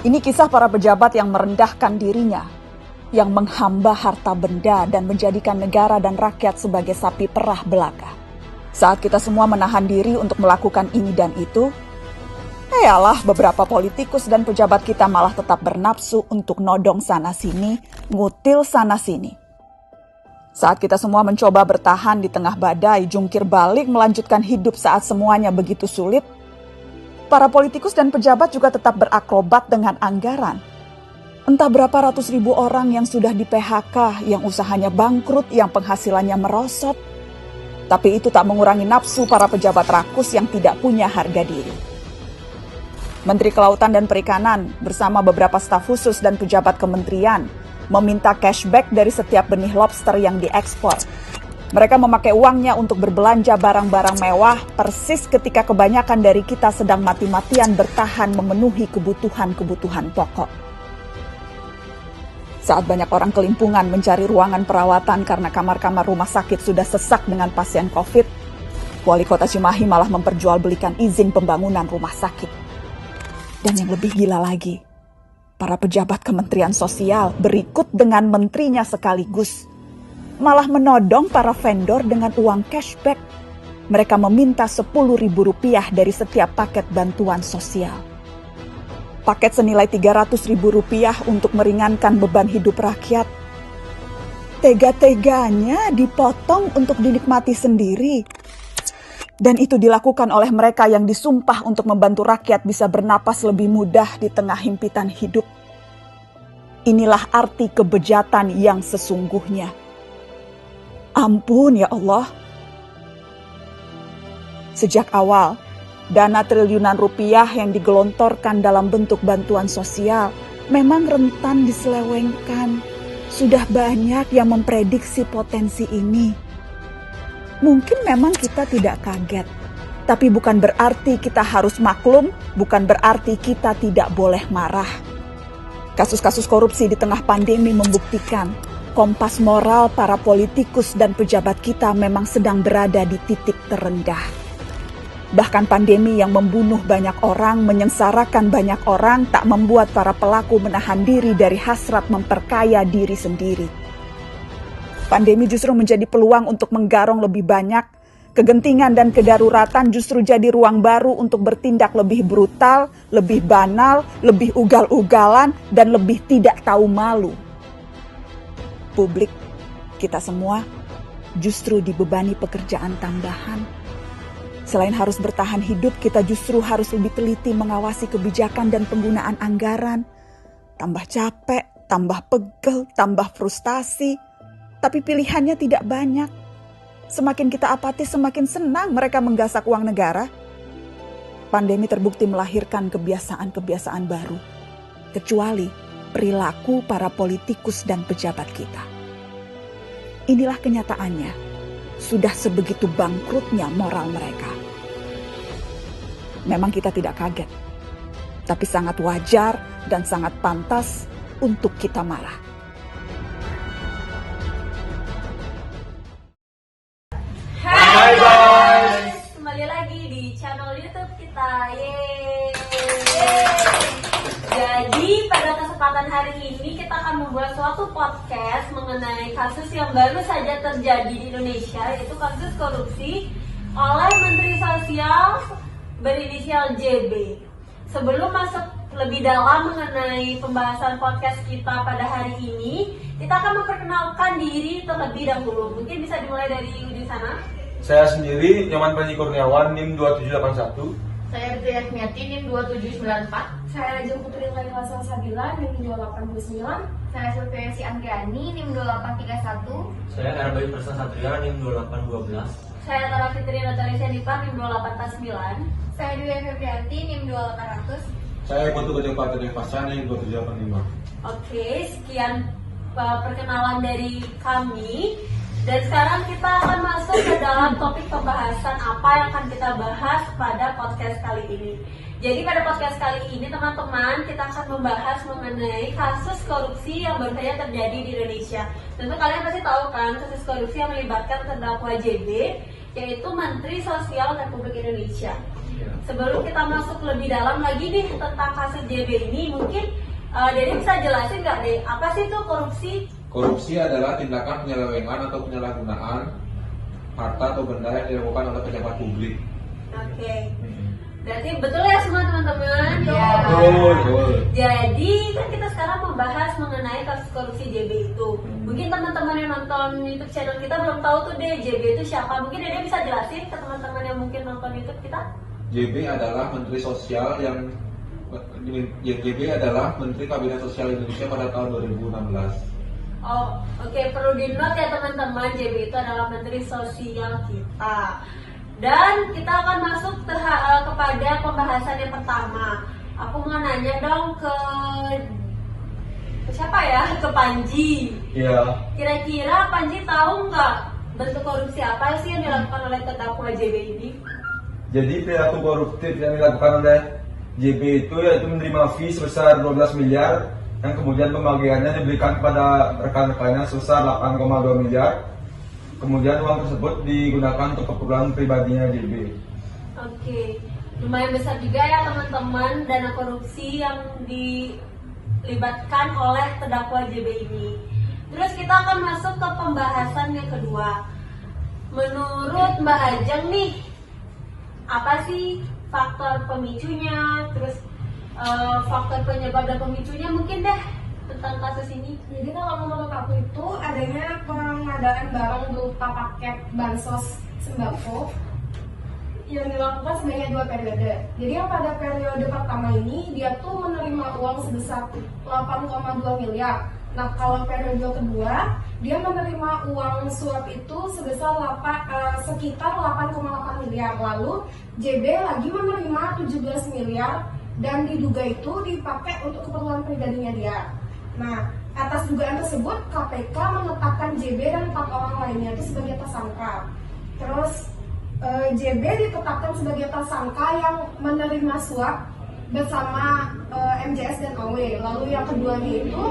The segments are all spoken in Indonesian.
Ini kisah para pejabat yang merendahkan dirinya, yang menghamba harta benda dan menjadikan negara dan rakyat sebagai sapi perah belaka. Saat kita semua menahan diri untuk melakukan ini dan itu, yalah beberapa politikus dan pejabat kita malah tetap bernafsu untuk nodong sana-sini, ngutil sana-sini. Saat kita semua mencoba bertahan di tengah badai, jungkir balik melanjutkan hidup saat semuanya begitu sulit, para politikus dan pejabat juga tetap berakrobat dengan anggaran. Entah berapa ratus ribu orang yang sudah di PHK, yang usahanya bangkrut, yang penghasilannya merosot. Tapi itu tak mengurangi nafsu para pejabat rakus yang tidak punya harga diri. Menteri Kelautan dan Perikanan bersama beberapa staf khusus dan pejabat kementerian meminta cashback dari setiap benih lobster yang diekspor. Mereka memakai uangnya untuk berbelanja barang-barang mewah persis ketika kebanyakan dari kita sedang mati-matian bertahan memenuhi kebutuhan-kebutuhan pokok. Saat banyak orang kelimpungan mencari ruangan perawatan karena kamar-kamar rumah sakit sudah sesak dengan pasien COVID, Wali Kota Cimahi malah memperjualbelikan izin pembangunan rumah sakit. Dan yang lebih gila lagi, para pejabat Kementerian Sosial berikut dengan menterinya sekaligus malah menodong para vendor dengan uang cashback. Mereka meminta Rp10.000 dari setiap paket bantuan sosial. Paket senilai Rp300.000 untuk meringankan beban hidup rakyat. Tega-teganya dipotong untuk dinikmati sendiri. Dan itu dilakukan oleh mereka yang disumpah untuk membantu rakyat bisa bernapas lebih mudah di tengah himpitan hidup. Inilah arti kebejatan yang sesungguhnya. Ampun ya Allah. Sejak awal, dana triliunan rupiah yang digelontorkan dalam bentuk bantuan sosial memang rentan diselewengkan. Sudah banyak yang memprediksi potensi ini. Mungkin memang kita tidak kaget, tapi bukan berarti kita harus maklum, bukan berarti kita tidak boleh marah. Kasus-kasus korupsi di tengah pandemi membuktikan kompas moral para politikus dan pejabat kita memang sedang berada di titik terendah. Bahkan pandemi yang membunuh banyak orang, menyengsarakan banyak orang, tak membuat para pelaku menahan diri dari hasrat memperkaya diri sendiri. Pandemi justru menjadi peluang untuk menggarong lebih banyak. Kegentingan dan kedaruratan justru jadi ruang baru untuk bertindak lebih brutal, lebih banal, lebih ugal-ugalan, dan lebih tidak tahu malu. Publik, kita semua justru dibebani pekerjaan tambahan. Selain harus bertahan hidup, kita justru harus lebih teliti mengawasi kebijakan dan penggunaan anggaran. Tambah capek, tambah pegel, tambah frustasi. Tapi pilihannya tidak banyak. Semakin kita apatis, semakin senang mereka menggasak uang negara. Pandemi terbukti melahirkan kebiasaan-kebiasaan baru. Kecuali perilaku para politikus dan pejabat kita. Inilah kenyataannya, sudah sebegitu bangkrutnya moral mereka. Memang kita tidak kaget, tapi sangat wajar dan sangat pantas untuk kita marah. Hai guys, kembali lagi di channel YouTube kita. Yeay. Jadi pada kesempatan hari ini kita akan membuat suatu podcast mengenai kasus yang baru saja terjadi di Indonesia, yaitu kasus korupsi oleh Menteri Sosial berinisial JB. Sebelum masuk lebih dalam mengenai pembahasan podcast kita pada hari ini, kita akan memperkenalkan diri terlebih dahulu. Mungkin bisa dimulai dari ujung sana. Saya sendiri, Nyoman Panji Kurniawan, NIM 2781. Saya Ria Kmiati, NIM 2794. Saya Rajeng Putri Laila Salsabila, NIM 2829. Saya Sulfiasi Anggiani, NIM 2831. Saya Arabayu Persa Satria, NIM 2812. Saya Tara Fitri Natalisya Dipa, NIM 2849. Saya Dwi Febrianti, NIM 2800. Saya Putu Gajah Paten yang Pasan, NIM 2785. Oke, sekian perkenalan dari kami. Dan sekarang kita akan masuk ke dalam topik pembahasan apa yang akan kita bahas pada podcast kali ini. Jadi pada podcast kali ini teman-teman kita akan membahas mengenai kasus korupsi yang baru saja terjadi di Indonesia. Tentu kalian pasti tahu kan kasus korupsi yang melibatkan terdakwa JB, yaitu Menteri Sosial Republik Indonesia. Sebelum kita masuk lebih dalam lagi nih tentang kasus JB ini, mungkin Dede bisa jelasin nggak deh apa sih itu korupsi? Korupsi adalah tindakan penyelewengan atau penyalahgunaan harta atau benda yang dilakukan oleh pejabat publik. Oke. Berarti betul ya semua teman-teman? Iya. Betul. Jadi kan kita sekarang membahas mengenai kasus korupsi JB itu. Mungkin teman-teman yang nonton YouTube channel kita belum tahu tuh deh JB itu siapa. Mungkin Dede bisa jelasin ke teman-teman yang mungkin nonton YouTube kita? JB adalah Menteri Sosial JB adalah Menteri Kabinet Sosial Indonesia pada tahun 2016. Oh, oke, perlu di-note ya teman-teman, JB itu adalah Menteri Sosial kita. Dan kita akan masuk kepada pembahasan yang pertama. Aku mau nanya dong ke siapa ya? Ke Panji. Iya. Kira-kira Panji tahu nggak bentuk korupsi apa sih yang dilakukan oleh terdakwa JB ini? Jadi perilaku koruptif yang dilakukan oleh JB itu yaitu menerima fee sebesar 12 miliar yang kemudian pembagiannya diberikan kepada rekan-rekannya sebesar 8,2 miliar. Kemudian uang tersebut digunakan untuk keperluan pribadinya JB. Oke, lumayan besar juga ya teman-teman dana korupsi yang dilibatkan oleh terdakwa JB ini. Terus kita akan masuk ke pembahasan yang kedua. Menurut Mbak Ajeng nih, apa sih faktor pemicunya? Terus faktor penyebab dan pemicunya mungkin deh tentang kasus ini. Jadi kalau menurut aku itu adanya pengadaan barang berupa paket bansos sembako yang dilakukan sebanyak 2 periode. Jadi yang pada periode pertama ini dia tuh menerima uang sebesar 8,2 miliar. Nah kalau periode kedua dia menerima uang suap itu sebesar sekitar 8,8 miliar. Lalu JB lagi menerima 17 miliar dan diduga itu dipakai untuk keperluan pribadinya dia. Nah, atas dugaan tersebut KPK menetapkan JB dan 4 orang lainnya itu sebagai tersangka. Terus JB ditetapkan sebagai tersangka yang menerima suap bersama MJS dan AW. Lalu yang keduanya itu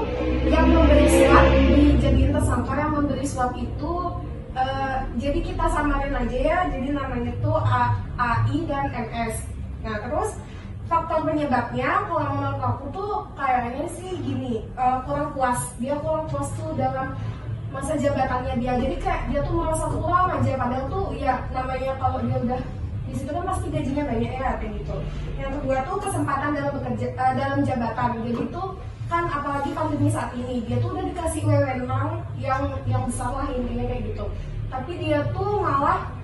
yang memberi suap dijadiin tersangka yang memberi suap itu jadi kita samarin aja ya, jadi namanya itu AI dan MS. Nah terus faktor penyebabnya kalau menurut aku tuh kayaknya sih gini, kurang puas. Dia kurang puas tuh dalam masa jabatannya dia. Jadi kayak dia tuh merasa kurang aja, padahal tuh ya namanya kalau dia udah di situ kan pasti gajinya banyak ya kayak gitu. Yang kedua tuh kesempatan dalam bekerja dalam jabatan. Jadi tuh kan apalagi pandemi saat ini, dia tuh udah dikasih wewenang yang besar lah intinya kayak gitu. Tapi dia tuh malah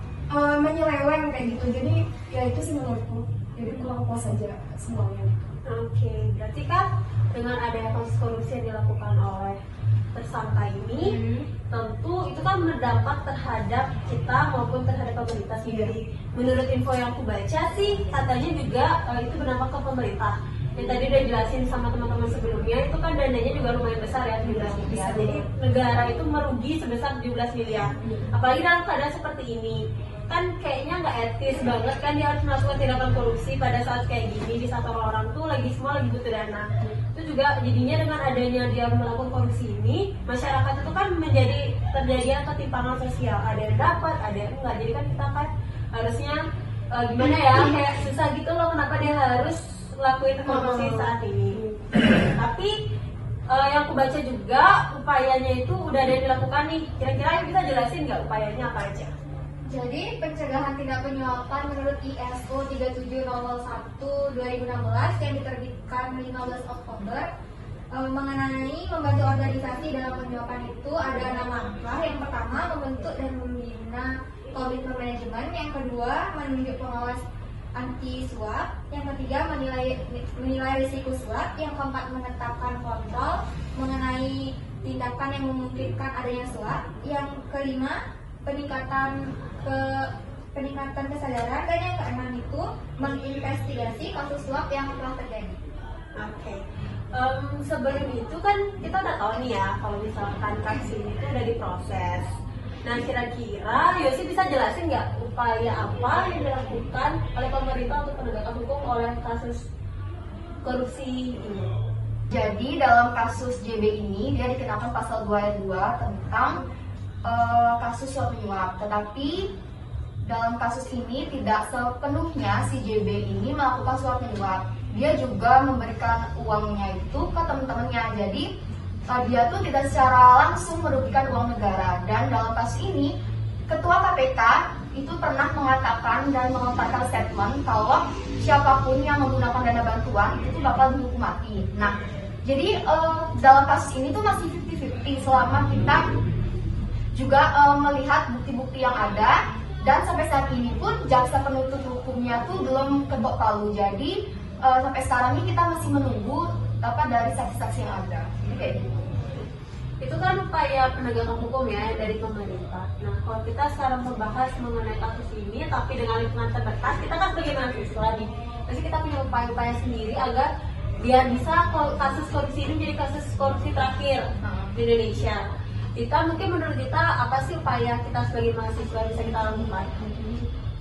menyeleweng kayak gitu. Jadi ya itu sih menurutku. Jadi kurang puas aja semuanya. Oke, berarti kan dengan adanya kasus korupsi yang dilakukan oleh tersangka ini, tentu itu kan berdampak terhadap kita maupun terhadap pemerintah sendiri. Menurut info yang aku baca sih, katanya juga itu berdampak ke pemerintah. Yang tadi udah jelasin sama teman-teman sebelumnya, itu kan dananya juga lumayan besar ya, 17 miliar. Jadi negara itu merugi sebesar 17 miliar. Apalagi dalam keadaan seperti ini. Kan kayaknya nggak etis banget kan dia harus melakukan tindakan korupsi pada saat kayak gini, di saat orang-orang tuh semua lagi butuh dana. Itu juga jadinya dengan adanya dia melakukan korupsi ini, masyarakat itu kan terjadi ketimpangan sosial, ada yang dapat, ada yang enggak. Jadi kan kita kan harusnya gimana ya, kayak susah gitu loh kenapa dia harus lakuin korupsi saat ini. Tapi yang aku baca juga upayanya itu udah ada yang dilakukan nih. Kira-kira yang bisa jelasin nggak upayanya apa aja? Jadi pencegahan tindak penyuapan menurut ISO 37001/2016 yang diterbitkan 15 Oktober mengenai membantu organisasi dalam penyuapan itu ada 6 langkah. Yang pertama membentuk dan membina komitmen manajemen, yang kedua menunjuk pengawas anti suap, yang ketiga menilai risiko suap, yang keempat menetapkan kontrol mengenai tindakan yang memungkinkan adanya suap, yang kelima peningkatan kesadaran, dan yang keenam itu menginvestigasi kasus suap yang telah terjadi. Oke. Sebelum itu kan kita udah tahu nih ya kalau misalkan kasus ini tuh udah diproses. Nah, kira-kira Yosi bisa jelasin nggak upaya apa yang dilakukan oleh pemerintah untuk penegakan hukum oleh kasus korupsi ini? Jadi dalam kasus JB ini dia dikenakan pasal 2 ayat 2 tentang kasus suap menyuap. Tetapi dalam kasus ini tidak sepenuhnya si JB ini melakukan suap menyuap. Dia juga memberikan uangnya itu ke teman-temannya. Jadi dia tuh tidak secara langsung merugikan uang negara. Dan dalam kasus ini Ketua KPK itu pernah mengatakan dan melontarkan statement kalau siapapun yang menggunakan dana bantuan itu bakal dihukum mati. Nah, jadi dalam kasus ini tuh masih 50-50 selama kita juga melihat bukti-bukti yang ada, dan sampai saat ini pun jaksa penuntut hukumnya tuh belum ketok palu. Jadi sampai sekarang ini kita masih menunggu dari saksi-saksi yang ada. Kayak gitu. Itu kan upaya penegakan hukum ya dari pemerintah. Nah, kalau kita sekarang membahas mengenai kasus ini, tapi dengan lingkungan terbatas, kita kan sebagai mahasiswa nih, pasti kita punya upaya-upaya sendiri agar biar bisa kasus korupsi ini menjadi kasus korupsi terakhir di Indonesia. Kita mungkin menurut kita apa sih upaya kita sebagai mahasiswa bisa kita lakukan?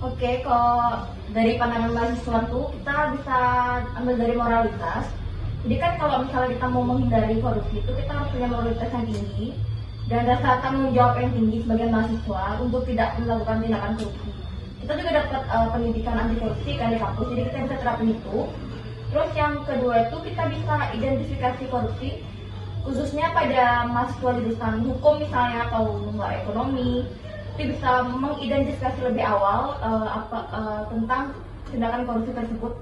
Oke, kalau dari pandangan mahasiswa tuh kita bisa ambil dari moralitas. Jadi kan kalau misalnya kita mau menghindari korupsi itu kita harus punya moralitas yang tinggi dan rasa tanggung jawab yang tinggi sebagai mahasiswa untuk tidak melakukan tindakan korupsi. Kita juga dapat pendidikan anti korupsi kan di kampus, jadi kita bisa terapin itu. Terus yang kedua itu kita bisa identifikasi korupsi khususnya pada mahasiswa jurusan hukum misalnya atau enggak ekonomi. Kita bisa mengidentifikasi lebih awal tentang tindakan korupsi tersebut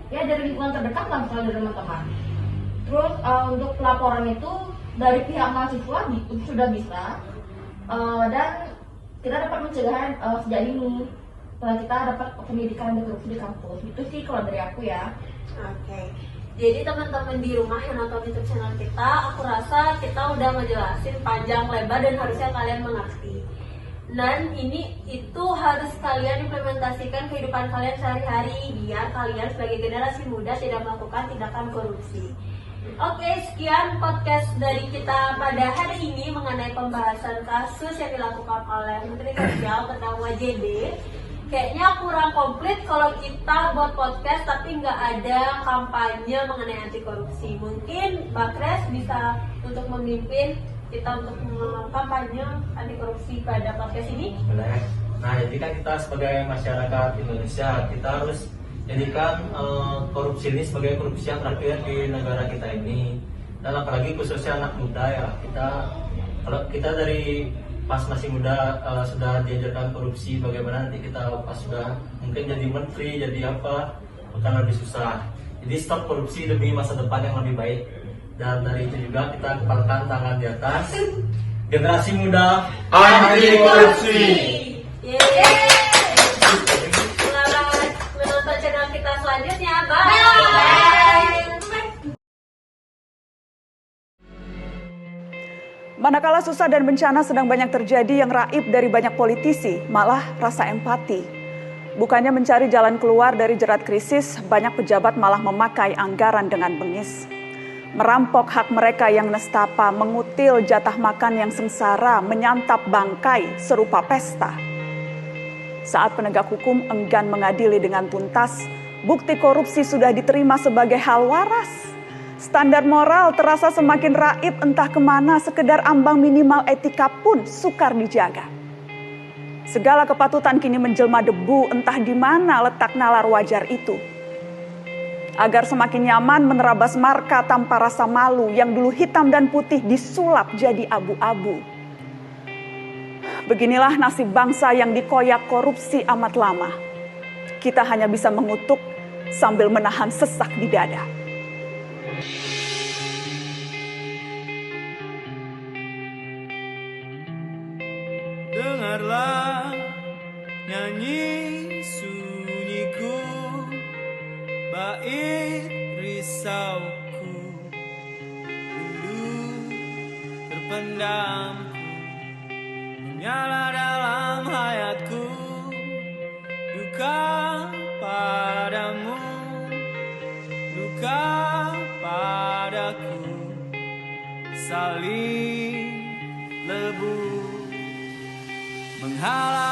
ya dari lingkungan terdekat lah, misalnya dari teman-teman. Terus untuk pelaporan itu dari pihak mahasiswa sudah bisa dan kita dapat mencegah sejak dini setelah kita dapat pendidikan anti korupsi di kampus. Itu sih kalau dari aku ya. Oke. Jadi teman-teman di rumah yang nonton YouTube channel kita, aku rasa kita udah ngejelasin panjang lebar dan harusnya kalian mengerti. Dan ini itu harus kalian implementasikan kehidupan kalian sehari-hari biar kalian sebagai generasi muda tidak melakukan tindakan korupsi. Oke, sekian podcast dari kita pada hari ini mengenai pembahasan kasus yang dilakukan oleh Menteri Sosial terdakwa JB. Kayaknya kurang komplit kalau kita buat podcast tapi nggak ada kampanye mengenai anti korupsi. Mungkin Bakres bisa untuk memimpin kita untuk kampanye anti korupsi pada podcast ini. Boleh. Nah, jadi kan kita sebagai masyarakat Indonesia, kita harus jadikan korupsi ini sebagai korupsi yang terakhir di negara kita ini. Dan apalagi khususnya anak muda ya, kalau kita dari pas masih muda sudah diajarkan korupsi, bagaimana nanti kita pas sudah mungkin jadi menteri, jadi apa, akan lebih susah. Jadi stop korupsi demi masa depan yang lebih baik. Dan dari itu juga kita kepalkan tangan di atas. Generasi muda Anti korupsi. Selamat menonton channel kita selanjutnya. Bye. Manakala susah dan bencana sedang banyak terjadi, yang raib dari banyak politisi malah rasa empati. Bukannya mencari jalan keluar dari jerat krisis, banyak pejabat malah memakai anggaran dengan bengis. Merampok hak mereka yang nestapa, mengutil jatah makan yang sengsara, menyantap bangkai serupa pesta. Saat penegak hukum enggan mengadili dengan tuntas, bukti korupsi sudah diterima sebagai hal waras. Standar moral terasa semakin raib entah kemana, sekedar ambang minimal etika pun sukar dijaga. Segala kepatutan kini menjelma debu, entah di mana letak nalar wajar itu. Agar semakin nyaman menerabas marka tanpa rasa malu yang dulu hitam dan putih disulap jadi abu-abu. Beginilah nasib bangsa yang dikoyak korupsi amat lama. Kita hanya bisa mengutuk sambil menahan sesak di dada. Dengarlah nyanyi sunyiku, bait risauku, rindu terpendamku, menyala dalam hayatku, duka padamu, duka padaku, saling lebu. menghalang